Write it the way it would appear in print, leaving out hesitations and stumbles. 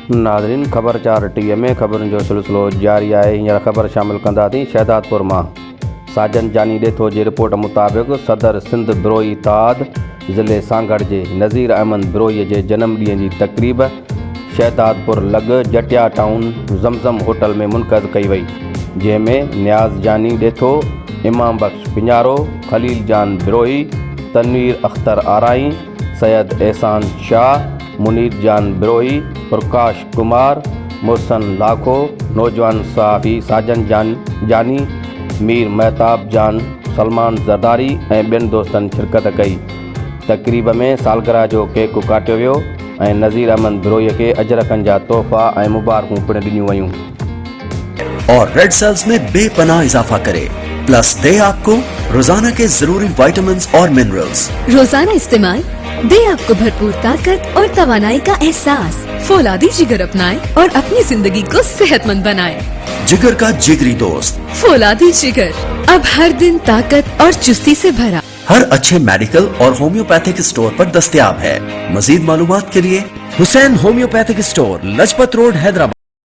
नाज़रीन, ख़बर 4 टीह में ख़बरुनि जो सिलसिलो जारी आहे। हींअर ख़बर शामिल कंदासीं शहदादपुर मां। साजन जानी ॾेथो जी रिपोर्ट मुताबिक़ सदर सिंध बिरोई इत्तेहाद ज़िले सांगड़ जे नज़ीर अहमद बिरोई जे जनम ॾींहं जी तक़रीब शहदादपुर लॻ जटिया टाउन ज़मज़म होटल में मुनक़द कई वई, जंहिंमें नियाज़ जानी ॾेथो, इमाम बख्श पिंजारो, खलील जान बिरोई, तनवीर अख्तर आराई, सैयद एहसान शाह, मुनीर जान बिरोई, प्रकाश कुमार, मोहसन लाखो, नौजवान सहाफ़ी साजन जानी, मीर महताब जान, सलमान ज़रदारी ऐं ॿियनि दोस्तनि शिरकत कई। तक़रीब में सालगिरह जो केक काटियो वियो ऐं नज़ीर अहमद बिरोई खे अजरकनि जा तोहफ़ा ऐं मुबारकूं पिणु ॾिनियूं वयूं। और रेड सेल्स में बेपनाह इजाफा करे, प्लस दे आपको रोजाना के जरूरी विटामिन्स और मिनरल्स। रोजाना इस्तेमाल दे आपको भरपूर ताकत और तवानाई का एहसास। फौलादी जिगर अपनाएं और अपनी जिंदगी को सेहतमंद बनाएं। जिगर का जिगरी दोस्त फौलादी जिगर, अब हर दिन ताकत और चुस्ती से भरा। हर अच्छे मेडिकल और होम्योपैथिक स्टोर पर दस्तयाब है। मजीद मालूमात के लिए Hussain homeopathic store, Lajpat road, Hyderabad.